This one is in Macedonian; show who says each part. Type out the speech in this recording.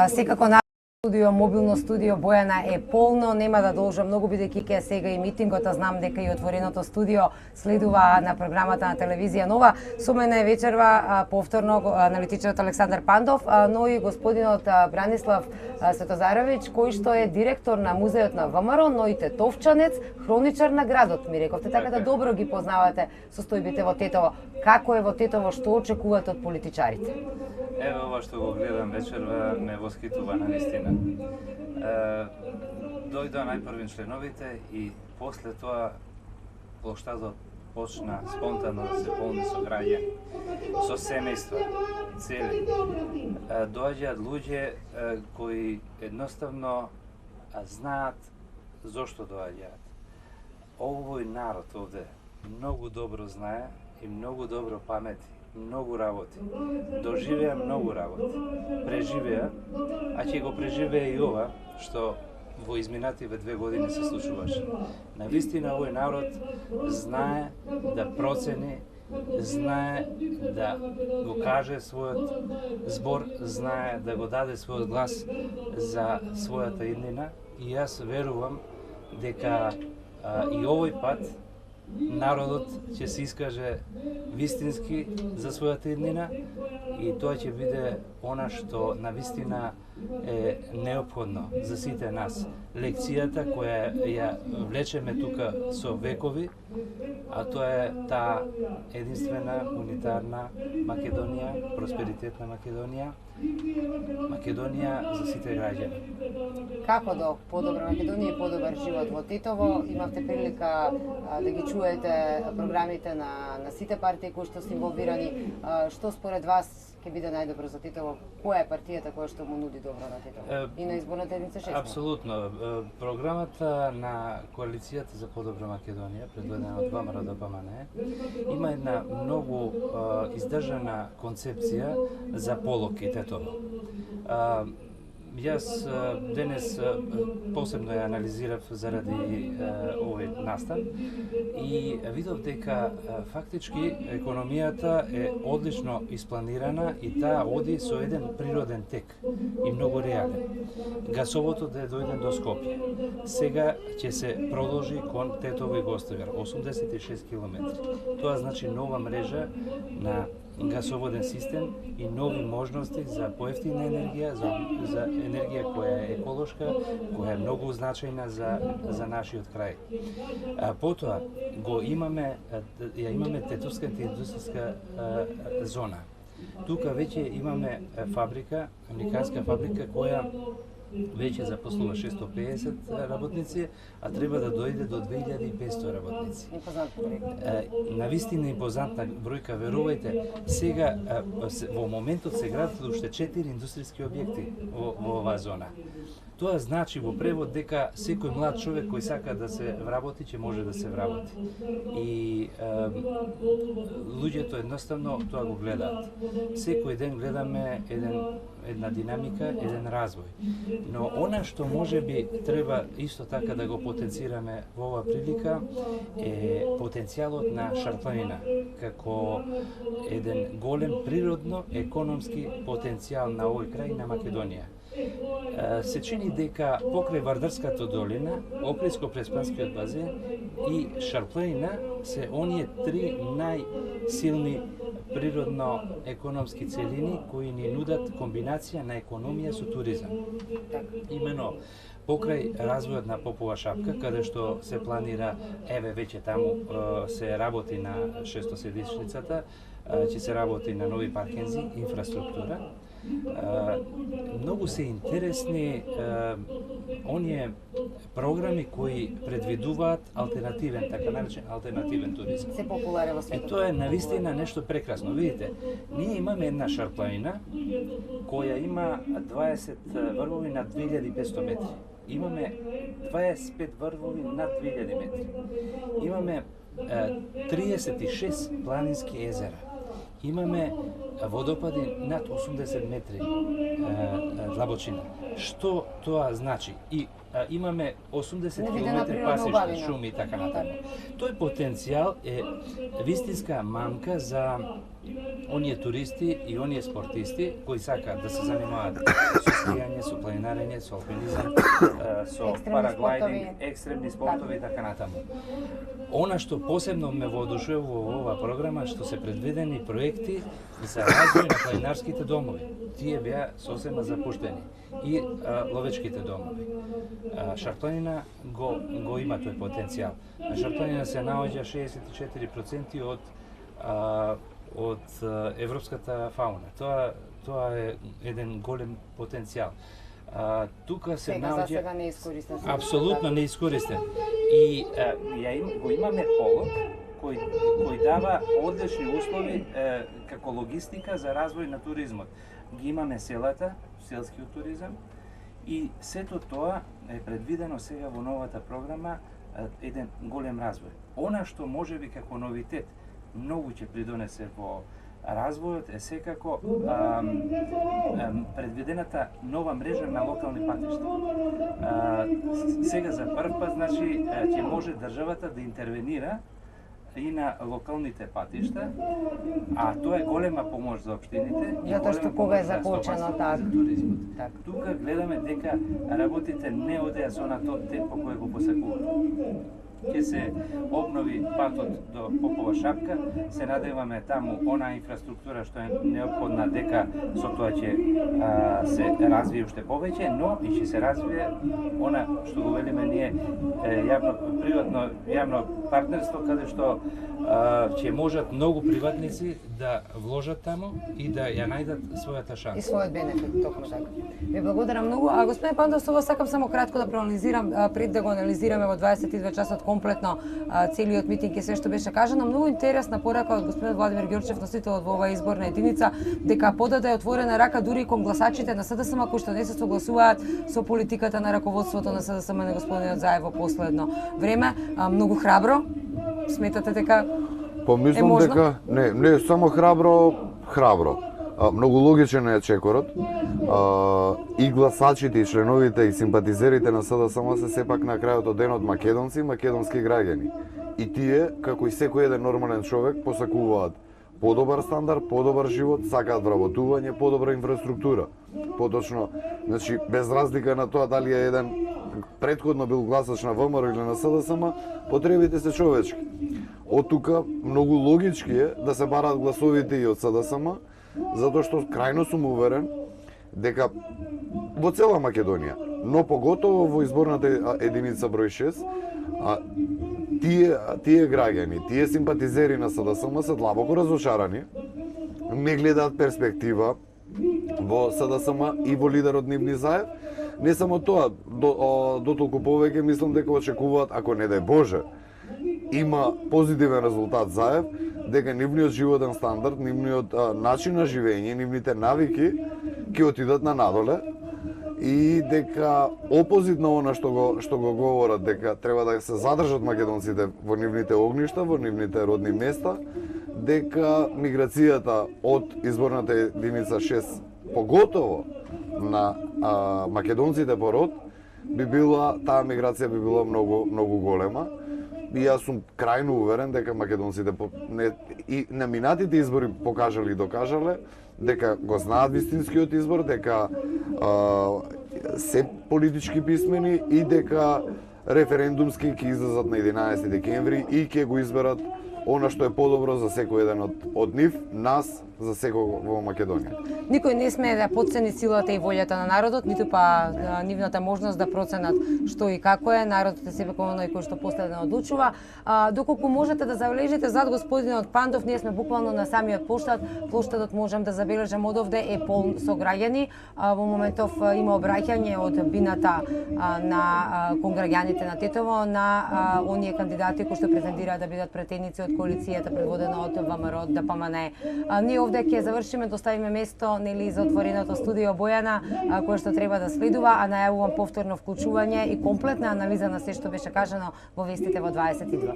Speaker 1: Секако на студио, мобилно студио Бојана е полно, нема да должам многу бидејќи ќе сега и митингот, а знам дека и отвореното студио следува на програмата на телевизија Нова. Со мене вечерва повторно аналитичарот Александар Пандов, но и господинот Бранислав Светозаровиќ, кој што е директор на музеот на ВМРО, но и тетовчанец, хроничар на градот, ми рековте, така да добро ги познавате состојбите во Тетово. Како е во Тетово, што очекувате од политичарите?
Speaker 2: Ево ова што го гледам вечерва ме восхитува на вистина. Дојдоа најпрвин членовите и после тоа плоштадот почна спонтано да се полни со граѓани, со семејства, цели. Доаѓаат луѓе кои едноставно знаат зошто доаѓаат. Овој народ овде многу добро знае и многу добро памети, многу работи. Доживеа многу работи. Преживеа, а ќе го преживее и ова што во изминативе 2 години се случуваше. Навистина овој народ знае да процени, знае да го каже својот збор, знае да го даде својот глас за својата иднина и јас верувам дека и овој пат народот ќе се искаже вистински за својата иднина и тоа ќе биде она што навистина е неопходно за сите нас. Лекцијата која ја влечеме тука со векови, а тоа е таа единствена, унитарна Македонија, просперитетна Македонија, Македонија за сите граѓани.
Speaker 1: Како до подобра Македонија и подобар живот во Тетово? Имавте прилика да ги чуете програмите на сите партии кои што се инволвирани. Што според вас ќе биде најдобро за Тетово? Која е партијата која што му нуди добро на Тетово? И на изборната единица 6?
Speaker 2: Апсолутно. Програмата на Коалицијата за подобра Македонија, предводена од ВМРО ДПМН, има една многу издржана концепција за Полок и Тетово. Јас денес посебно ја анализирав заради овој настан и видов дека фактички економијата е одлично испланирана и таа оди со еден природен тек и многу реален. Гасовото да дојде до Скопје. Сега ќе се продолжи кон Тетово и Гостивар, 86 км. Тоа значи нова мрежа на гасоводен систем и нови можности за поевтина енергија, за енергија која е еколошка, која е многу значајна за нашиот крај. Потоа ја имаме Тетовската индустријска зона. Тука веќе имаме фабрика, американска фабрика која веќе запослува 650 работници, а треба да дојде до 2500 работници. Навистина импозантна бројка, верувајте. Сега во моментот се градат уште 4 индустријски објекти во оваа зона. Тоа значи во превод дека секој млад човек кој сака да се вработи ќе може да се вработи. И луѓето едноставно тоа го гледаат. Секој ден гледаме една динамика, еден развој. Но она што може би треба исто така да го потенцираме во оваа прилика е потенцијалот на Шарпланина како еден голем природно економски потенцијал на овој крај на Македонија. Се чини дека покрај Вардарската долина, Охридско-Преспанскиот базен и Шарпланина се оние 3 најсилни природно-економски целини кои ни нудат комбинација на економија со туризам. Имено покрај развојот на Попова шапка, каде што се планира, веќе таму се работи на 600-седишницата, ќе се работи на нови паркинзи, инфраструктура. Многу се интересни оние програми кои предвидуваат алтернативен, така наречен алтернативен туризам.
Speaker 1: Се популарен во светот.
Speaker 2: И тоа е навистина нешто прекрасно. Видите, ние имаме една Шарпланина која има 20 врвови над 2500 метри. Имаме 25 врвови над 2000 метри. Имаме 36 планински езера. Имаме водопади над 80 метри длабочина. Што тоа значи? И имаме 80 км пасишта, шуми и така натаму. Тој потенцијал е вистинска мамка за оние туристи и оние спортисти кои сакаат да се занимаваат со скијање, со планинарење, со алпинизам, со параглайдинг, екстремни спортови и така натаму. Она што посебно ме воодушевува во оваа програма што се предвидени проекти за развој на планинарските домови. Тие беа сосема запуштени и ловечките домови. Шарпланина го има тој потенцијал. На Шарпланина се наоѓа 64% од европската фауна. Тоа е еден голем потенцијал. Тука се наоѓа
Speaker 1: сега не е искористен.
Speaker 2: апсолутно неискористен. И го имаме полот кој дава одлични услови како логистика за развој на туризмот. Ги имаме селата, селскиот туризам и сето тоа е предвидено сега во новата програма еден голем развој. Она што можеби како новитет многу ќе придонесе во развојот е секако предвидената нова мрежа на локални патишта. Сега за прв пат, значи, ќе може државата да интервенира и на локалните патишта, а тоа е голема помош за општините.
Speaker 1: Затоа што кога е закочено така.
Speaker 2: Тука гледаме дека работите не одеа со на тој темпо кој го посакуваат. Ќе се обнови патот до Попова шапка, се надеваме таму она инфраструктура што е неопходна дека со тоа ќе се развие уште повеќе, но и ќе се развие она што го велиме ние јавно партнерство, каде што ќе можат многу приватници да вложат таму и да ја најдат својата шанса.
Speaker 1: И својот бенефит, токму така. Ви благодарам многу. А господин Пандов, со вас сакам само кратко да проанализирам, пред да го анализираме во 22 часот комплетно целиот митинг и се што беше кажано. Многу интересна порака од господин Владимир Ѓорчев, носителот во оваа изборна единица, дека подаде отворена рака дури и кон гласачите на СДСМ кои што не се согласуваат со политиката на раководството на СДСМ на господинот Заев во последно време. Многу храбро. Сметате дека
Speaker 3: Помислам дека не само храбро. Многу логичен е чекорот. И гласачите, и членовите, и симпатизерите на СДСМ се сепак на крајот од денот македонци, македонски граѓани. И тие, како и секој еден нормален човек, посакуваат подобар стандард, подобар живот, сакаат вработување, подобра инфраструктура. Поточно, значи, без разлика на тоа дали е еден претходно бил гласач на ВМРО или на СДСМ, потребите се човечки. Од тука многу логички е да се бараат гласовите и од СДСМ, затоа што крајно сум уверен дека во цела Македонија, но поготово во изборната единица број 6, тие граѓани, тие симпатизери на СДСМ се длабоко разочарани, не гледаат перспектива во СДСМ и во лидерот Нивни Заев. Не само тоа, дотолку повеќе мислам дека очекуваат, ако не дај Боже, има позитивен резултат Заев, дека нивниот животен стандард, нивниот начин на живење, нивните навики ќе отидат на надоле и дека опозит на она што го говорат, дека треба да се задржат македонците во нивните огништа, во нивните родни места, дека миграцијата од изборната единица 6, поготово на македонците по род, таа миграција би била многу голема. И јас сум крајно уверен дека македонците и на минатите избори покажале и докажале дека го знаат вистинскиот избор, дека се политички писмени и дека референдумски ќе излезат на 11 декември и ќе го изберат она што е подобро за секој еден од нив, нас, за секој во Македонија.
Speaker 1: Никој не смее да потцени силата и волјата на народот, ниту па нивната можност да проценат што и како е. Народот е сепак оној кој што последно одлучува. Доколку можете да забележите зад господинот Пандов, ние сме буквално на самиот плоштад. Плоштадот можам да забележам одовде е полн со граѓани. Во моментов има обраќање од бината кон граѓаните на Тетово на оние кандидати кои што претендираат да бидат претеници од коалицијата предводена од ВМРО, од ДПМН. Ние овде ќе завршиме, доставиме место нели за отвореното студио Бојана, кое што треба да следува, а најавувам повторно вклучување и комплетна анализа на се што беше кажано во вестите во 22.